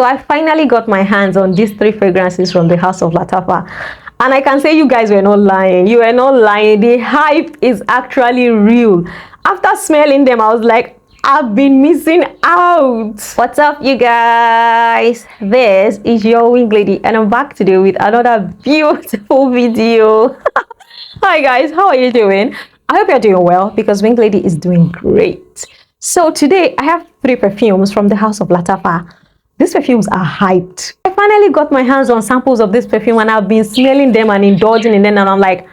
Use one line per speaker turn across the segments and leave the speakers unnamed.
So I finally got my hands on these 3 fragrances from the house of Lattafa. And I can say you guys were not lying. You were not lying. The hype is actually real. After smelling them, I was like, I've been missing out. What's up, you guys? This is your wing lady, and I'm back today with another beautiful video. Hi guys, how are you doing? I hope you're doing well, because wing lady is doing great. So today I have 3 perfumes from the house of Lattafa. These perfumes are hyped. I finally got my hands on samples of this perfume, and I've been smelling them and indulging in them, and I'm like,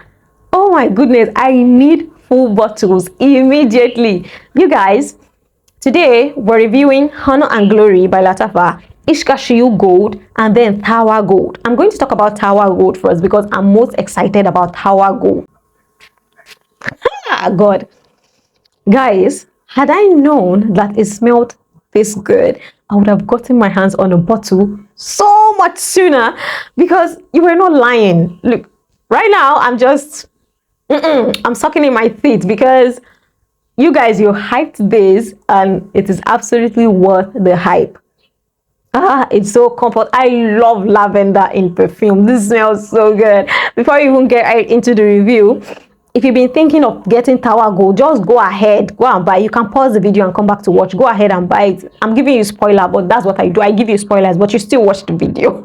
oh my goodness, I need full bottles immediately. You guys, today we're reviewing Honor and Glory by Lattafa, Ishq Al Shuyukh Gold, and then Tharwah Gold. I'm going to talk about Tharwah Gold first because I'm most excited about Tharwah Gold. Ah, God. Guys, had I known that it smelled this good, I would have gotten my hands on a bottle so much sooner, because you were not lying. Look, right now I'm just I'm sucking in my teeth, because you guys, you hyped this and it is absolutely worth the hype. It's so comfort. I love lavender in perfume. This smells so good. Before we even get right into the review, if you've been thinking of getting Tharwah Gold, just go ahead, go and buy. You can pause the video and come back to watch. Go ahead and buy it. I'm giving you a spoiler, but that's what I do. I give you spoilers, but you still watch the video.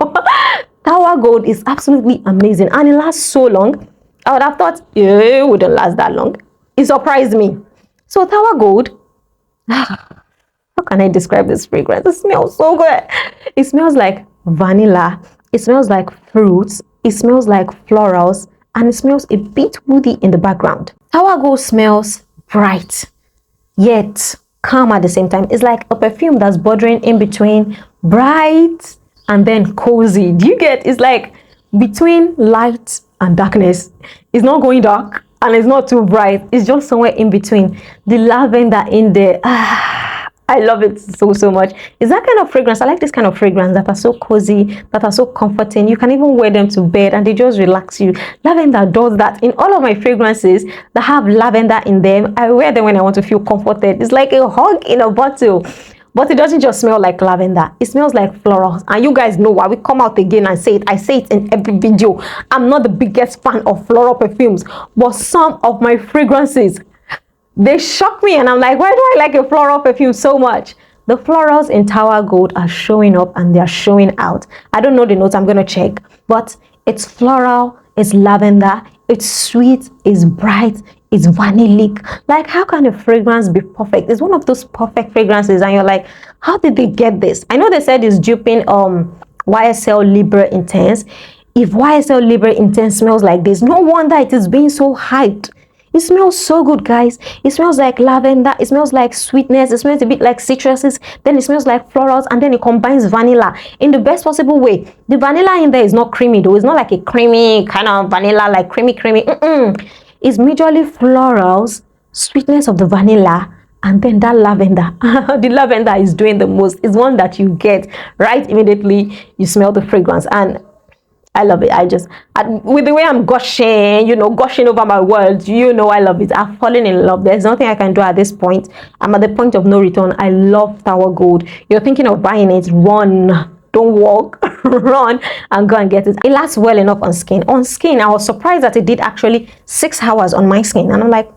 Tharwah Gold is absolutely amazing, and it lasts so long. I would have thought it wouldn't last that long. It surprised me. So Tharwah Gold, how can I describe this fragrance? It smells so good. It smells like vanilla. It smells like fruits. It smells like florals. And it smells a bit woody in the background. Tharwah Gold smells bright, yet calm at the same time. It's like a perfume that's bordering in between bright and then cozy. Do you get? It's like between light and darkness. It's not going dark and it's not too bright. It's just somewhere in between. The lavender in there, I love it so much. It's that kind of fragrance. I like this kind of fragrance that are so cozy, that are so comforting. You can even wear them to bed and they just relax you. Lavender does that. In all of my fragrances that have lavender in them, I wear them when I want to feel comforted. It's like a hug in a bottle. But it doesn't just smell like lavender. It smells like florals. And you guys know why we come out again and say it. I say it in every video. I'm not the biggest fan of floral perfumes, but some of my fragrances, they shock me, and I'm like, why do I like a floral perfume so much? The florals in Tharwah Gold are showing up and they're showing out. I don't know the notes, I'm gonna check, but it's floral, it's lavender, it's sweet, it's bright, it's vanillic. Like, how can a fragrance be perfect? It's one of those perfect fragrances, and you're like, how did they get this? I know they said it's duping YSL Libre Intense. If YSL Libre Intense smells like this, no wonder it is being so hyped. It smells so good, guys. It smells like lavender. It smells like sweetness. It smells a bit like citruses. Then it smells like florals, and then it combines vanilla in the best possible way. The vanilla in there is not creamy though. It's not like a creamy kind of vanilla, like creamy. It's majorly florals, sweetness of the vanilla, and then that lavender. The lavender is doing the most. It's one that you get right immediately you smell the fragrance, and I love it. With the way I'm gushing, gushing over my words, I love it. I've fallen in love. There's nothing I can do at this point. I'm at the point of no return. I love Tharwah Gold. You're thinking of buying it, run. Don't walk. Run and go and get it. It lasts well enough on skin. On skin, I was surprised that it did actually 6 hours on my skin. And I'm like,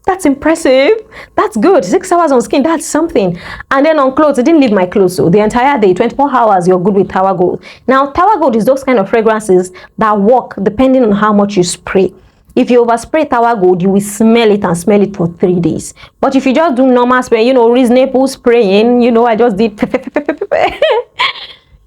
that's impressive. That's good. 6 hours on skin, that's something. And then on clothes, it didn't leave my clothes. So the entire day, 24 hours, you're good with Tharwah Gold. Now, Tharwah Gold is those kind of fragrances that work depending on how much you spray. If you overspray Tharwah Gold, you will smell it and smell it for 3 days. But if you just do normal spray, reasonable spraying, I just did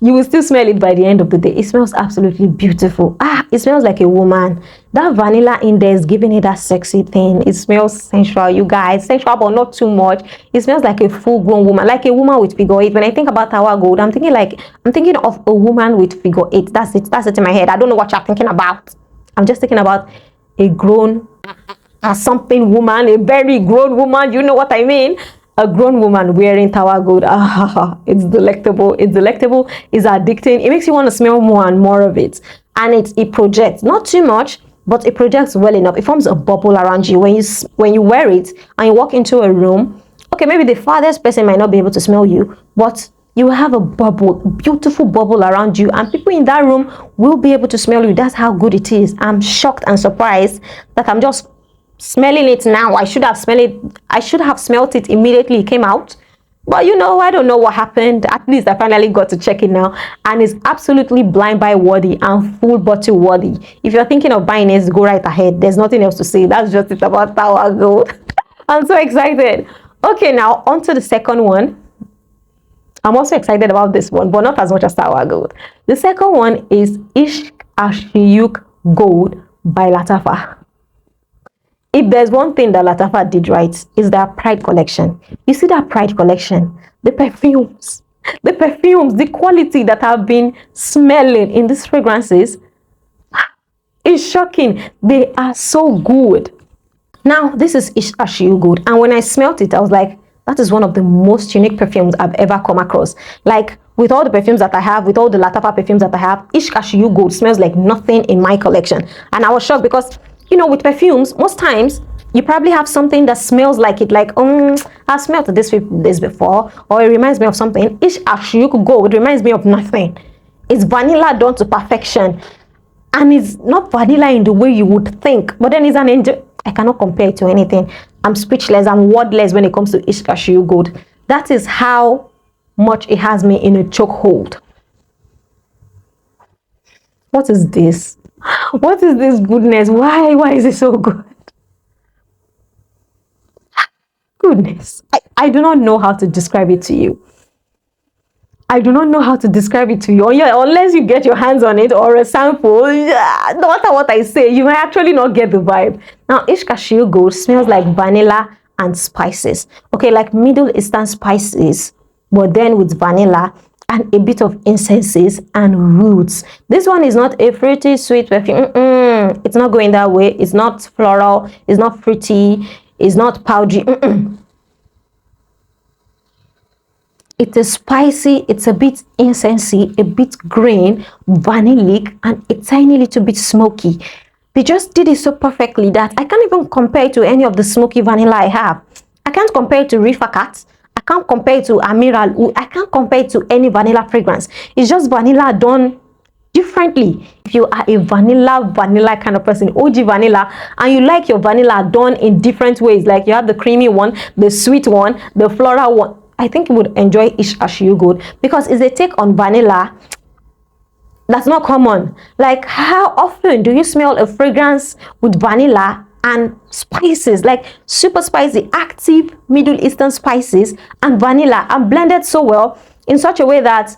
you will still smell it by the end of the day. It smells absolutely beautiful. It smells like a woman. That vanilla in there is giving it that sexy thing. It smells sensual, you guys. Sensual, but not too much. It smells like a full-grown woman, like a woman with figure 8. When I think about Tharwah Gold, I'm thinking of a woman with figure 8. That's it in my head. I don't know what you're thinking about. I'm just thinking about a grown something woman, a very grown woman. You know what I mean? A grown woman wearing Tharwah Gold. It's delectable. It's delectable. It's addicting. It makes you want to smell more and more of it. And it projects, not too much, but it projects well enough. It forms a bubble around you when you wear it and you walk into a room. Okay, maybe the farthest person might not be able to smell you, but you will have a bubble, beautiful bubble around you, and people in that room will be able to smell you. That's how good it is. I'm shocked and surprised that I'm just smelling it now. I should have smelled it immediately it came out. But you know, I don't know what happened. At least I finally got to check it now, and it's absolutely blind buy worthy and full bottle worthy. If you're thinking of buying it, go right ahead. There's nothing else to say. That's just it about Tharwah Gold. I'm so excited. Okay, now on to the second one. I'm also excited about this one, but not as much as Tharwah Gold. The second one is Ishq Al Shuyukh Gold by Lattafa. If there's one thing that Lattafa did right, is their Pride collection. You see that Pride collection, the perfumes, the quality that I've been smelling in these fragrances is shocking. They are so good. Now, this is Ishq Al Shuyukh Gold, and when I smelled it, I was like, that is one of the most unique perfumes I've ever come across. Like, with all the perfumes that I have, with all the Lattafa perfumes that I have, Ishq Al Shuyukh Gold smells like nothing in my collection. And I was shocked because, you know, with perfumes, most times you probably have something that smells like it, like I smelled this before, or it reminds me of something. Ishq Al Shuyukh Gold reminds me of nothing. It's vanilla done to perfection, and it's not vanilla in the way you would think, but then it's an angel. I cannot compare it to anything. I'm speechless, I'm wordless when it comes to Ishq Al Shuyukh Gold. That is how much it has me in a chokehold. What is this? What is this goodness? Why is it so good? Goodness. I do not know how to describe it to you. I do not know how to describe it to you. Unless you get your hands on it or a sample, no matter what I say, you may actually not get the vibe. Now, Ishq Al Shuyukh Gold smells like vanilla and spices. Okay, like Middle Eastern spices, but then with vanilla and a bit of incenses and roots. This one is not a fruity sweet perfume. It's not going that way. It's not floral. It's not fruity. It's not powdery. It is spicy, it's a bit incensey, a bit green, vanillic, and a tiny little bit smoky. They just did it so perfectly that I can't even compare it to any of the smoky vanilla I have. I can't compare it to Rifakat. I can't compare it to Amiral. I can't compare it to any vanilla fragrance. It's just vanilla done differently. If you are a vanilla kind of person, OG vanilla, and you like your vanilla done in different ways, like you have the creamy one, the sweet one, the floral one, I think you would enjoy Ishq Al Shuyukh Gold because it's a take on vanilla that's not common. Like, how often do you smell a fragrance with vanilla and spices, like super spicy, active Middle Eastern spices and vanilla, and blended so well in such a way that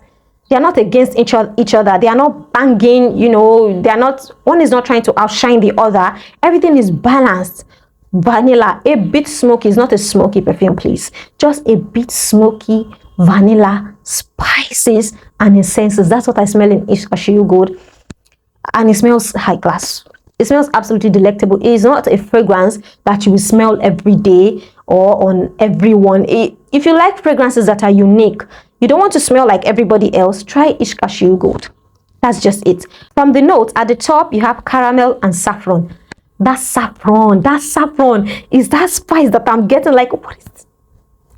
they are not against each other. They are not banging, you know, they are not, one is not trying to outshine the other. Everything is balanced. Vanilla, a bit smoky, is not a smoky perfume, please. Just a bit smoky, vanilla, spices, and essences. That's what I smell in Ishq Al Shuyukh Gold. And it smells high class. It smells absolutely delectable. It is not a fragrance that you will smell every day or on everyone. If you like fragrances that are unique, you don't want to smell like everybody else, try Ishq Al Shuyukh Gold. That's just it. From the notes, at the top, you have caramel and saffron. That saffron is that spice that I'm getting, like, what is this?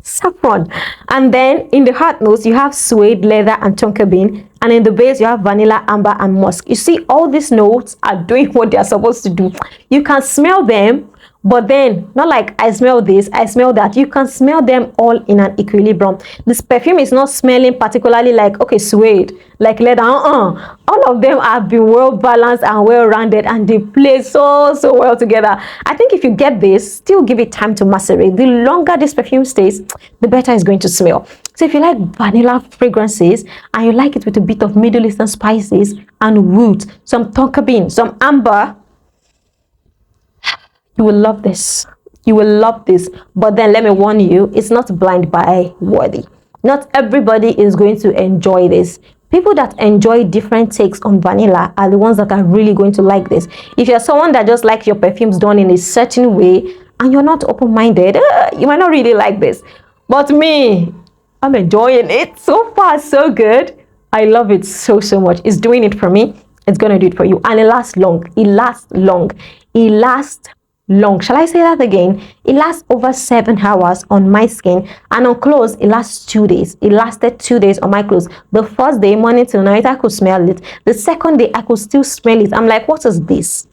Saffron. And then in the heart notes, you have suede, leather, and tonka bean. And in the base, you have vanilla, amber, and musk. You see, all these notes are doing what they are supposed to do. You can smell them, but then not like I smell this, I smell that. You can smell them all in an equilibrium. This perfume is not smelling particularly like, okay, suede, like leather. All of them have been well balanced and well rounded, and they play so well together. I think if you get this, still give it time to macerate. The longer this perfume stays, the better it's going to smell. So if you like vanilla fragrances and you like it with a bit of Middle Eastern spices and roots, some tonka bean, some amber, you will love this. You will love this. But then let me warn you, it's not blind buy worthy. Not everybody is going to enjoy this. People that enjoy different takes on vanilla are the ones that are really going to like this. If you're someone that just likes your perfumes done in a certain way and you're not open-minded, you might not really like this. But me, I'm enjoying it. So far, so good. I love it so much. It's doing it for me. It's going to do it for you. And it lasts long. It lasts long. It lasts long. Shall I say that again? It lasts over 7 hours on my skin, and on clothes it lasts 2 days. It lasted 2 days on my clothes. The first day, morning till night, I could smell it. The second day, I could still smell it. I'm like, what is this?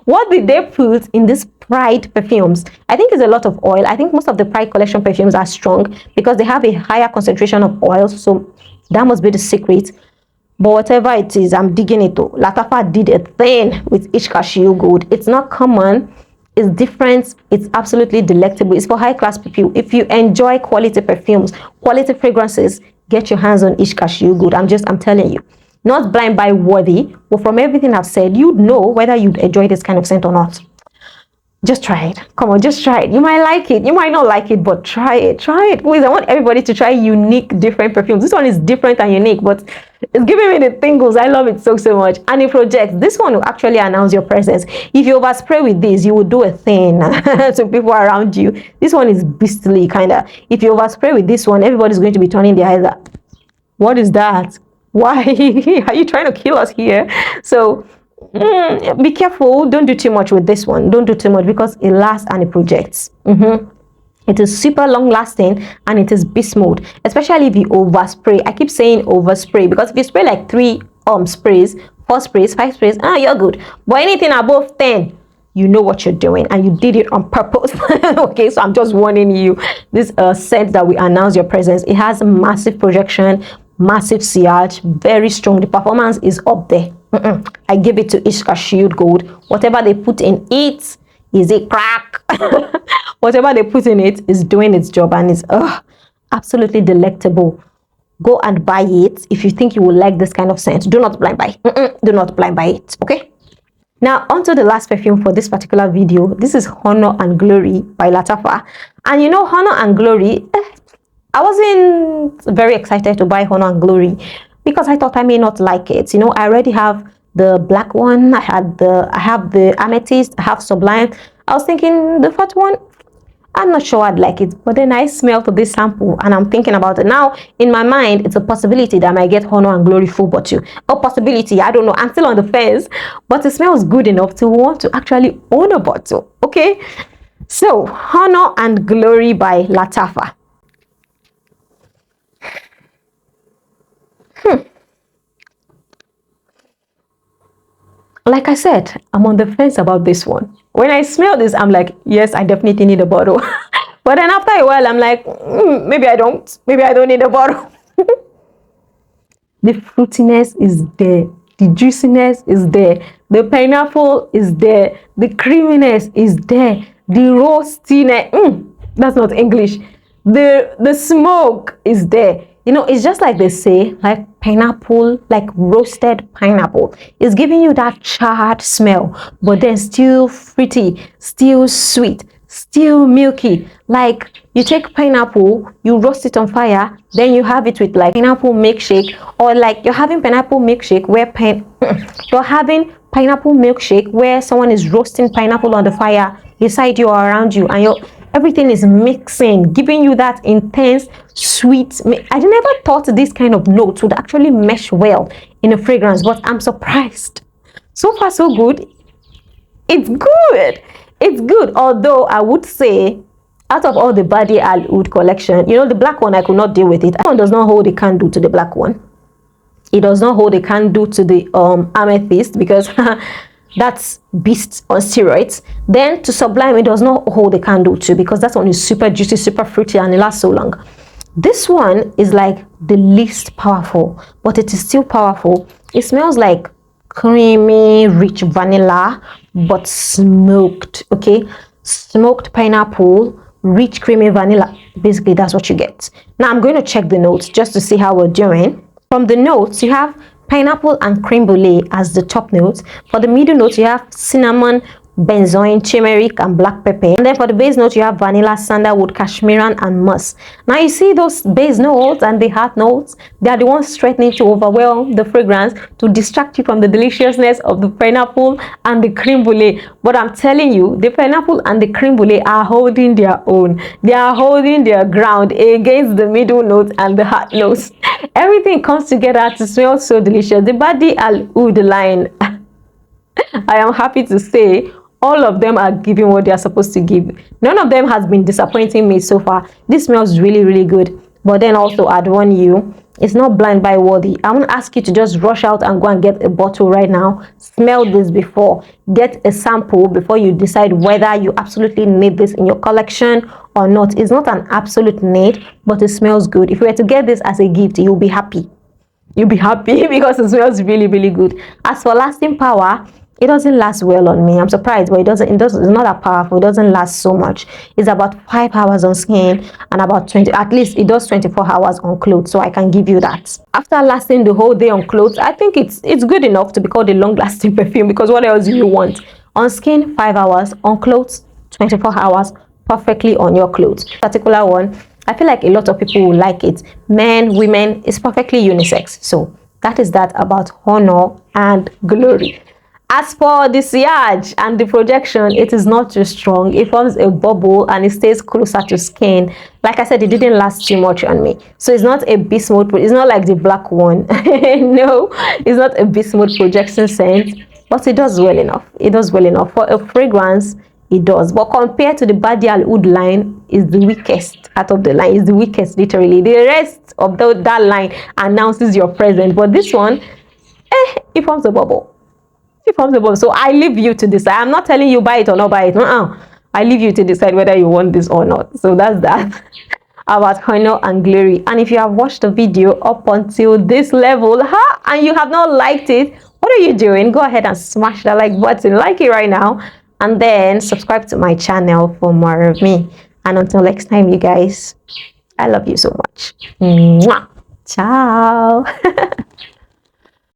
What did they put in this Pride perfumes? I think it's a lot of oil. I think most of the Pride collection perfumes are strong because they have a higher concentration of oil, so that must be the secret. But whatever it is, I'm digging it though. Lattafa did a thing with Ishq Al Shuyukh. It's not common, it's different, it's absolutely delectable. It's for high class people. If you enjoy quality perfumes, quality fragrances, get your hands on Ishq Al Shuyukh. I'm telling you. Not blind buy worthy, but from everything I've said, you'd know whether you'd enjoy this kind of scent or not. Just try it. Come on, just try it. You might like it, you might not like it, but try it. Try it, please. I want everybody to try unique, different perfumes. This one is different and unique, but it's giving me the tingles. I love it so much. And it projects. This one will actually announce your presence. If you overspray with this, you will do a thing to people around you. This one is beastly, kind of. If you overspray with this one, everybody's going to be turning their eyes up. What is that? Why are you trying to kill us here? So be careful. Don't do too much with this one. Don't do too much because it lasts and it projects. It is super long lasting and it is beast mode, especially if you overspray. I keep saying overspray because if you spray like 3 sprays, 4 sprays, 5 sprays, you're good. But anything above 10, you know what you're doing and you did it on purpose. Okay, so I'm just warning you. This scent that we announce your presence, it has massive projection, massive sillage, very strong. The performance is up there. I give it to Ishq Al Shuyukh. Whatever they put in it is a crack. Whatever they put in it is doing its job and is absolutely delectable. Go and buy it if you think you will like this kind of scent. Do not blind buy. Do not blind buy it. Okay. Now, on to the last perfume for this particular video. This is Honor and Glory by Lattafa. And you know, Honor and Glory, I wasn't very excited to buy Honor and Glory because I thought I may not like it. You know, I already have the black one. I have the Amethyst. I have Sublime. I was thinking the first one, I'm not sure I'd like it. But then I smelled this sample and I'm thinking about it. Now, in my mind, it's a possibility that I might get Honor and Glory full bottle. A possibility, I don't know. I'm still on the fence. But it smells good enough to want to actually own a bottle. Okay? So, Honor and Glory by Lattafa. Like I said, I'm on the fence about this one. When I smell this, I'm like, yes, I definitely need a bottle. But then after a while, I'm like, maybe I don't. Maybe I don't need a bottle. The fruitiness is there. The juiciness is there. The pineapple is there. The creaminess is there. The roastiness, that's not English. The smoke is there. You know, it's just like they say, like pineapple, like roasted pineapple. It's giving you that charred smell, but then still fruity, still sweet, still milky. Like you take pineapple, you roast it on fire, then you have it with like pineapple milkshake, or like you're having pineapple milkshake where you're having pineapple milkshake where someone is roasting pineapple on the fire beside you or around you, and everything is mixing, giving you that intense sweet. I never thought this kind of note would actually mesh well in a fragrance, but I'm surprised. So far so good. It's good. It's good. Although I would say, out of all the Badee Al Oud collection, you know, the black one, I could not deal with it. That one does not hold a candle to the black one. It does not hold a candle to the Amethyst, because that's beast on steroids. Then to Sublime, it does not hold a candle to, because that one is super juicy, super fruity, and it lasts so long. This one is like the least powerful, but it is still powerful. It smells like creamy, rich vanilla, but smoked. Okay, smoked pineapple, rich creamy vanilla. Basically, that's what you get. Now I'm going to check the notes just to see how we're doing. From the notes, you have pineapple and creme brulee as the top notes. For the middle notes, you have cinnamon, benzoin, turmeric, and black pepper. And then for the base notes, you have vanilla, sandalwood, cashmeran, and musk. Now you see those base notes and the heart notes, they are the ones threatening to overwhelm the fragrance, to distract you from the deliciousness of the pineapple and the creme brulee. But I'm telling you, the pineapple and the creme brulee are holding their own. They are holding their ground against the middle notes and the heart notes. Everything comes together to smell so delicious. The Badee Al Oud line, I am happy to say, all of them are giving what they are supposed to give. None of them has been disappointing me so far. This smells really, really good. But then also I'd warn you, it's not blind buy worthy. I want to ask you to just rush out and go and get a bottle right now. Smell this before. Get a sample before you decide whether you absolutely need this in your collection or not. It's not an absolute need, but it smells good. If you were to get this as a gift, you'll be happy. You'll be happy because it smells really, really good. As for lasting power, it doesn't last well on me. I'm surprised, but it's not that powerful. It doesn't last so much. It's about 5 hours on skin and about 20, at least it does 24 hours on clothes, so I can give you that. After lasting the whole day on clothes, I think it's good enough to be called a long-lasting perfume, because what else do you want? On skin, 5 hours, on clothes, 24 hours, perfectly on your clothes. This particular one, I feel like a lot of people will like it. Men, women, it's perfectly unisex. So that is that about Honor and Glory. As for the sillage and the projection, it is not too strong. It forms a bubble and it stays closer to skin. Like I said, it didn't last too much on me. So it's not a beast mode. It's not like the black one. No, it's not a beast mode projection scent, but it does well enough. It does well enough. For a fragrance, it does. But compared to the Badee Al Oud line, is the weakest out of the line. Is the weakest, literally. The rest of that line announces your presence. But this one, it forms a bubble. So I leave you to decide. I'm not telling you buy it or not buy it. I leave you to decide whether you want this or not. So that's that about Honor and Glory. And if you have watched the video up until this level, and you have not liked it, what are you doing? Go ahead and smash that like button, like it right now, and then subscribe to my channel for more of me. And until next time, you guys, I love you so much. Mwah. Ciao.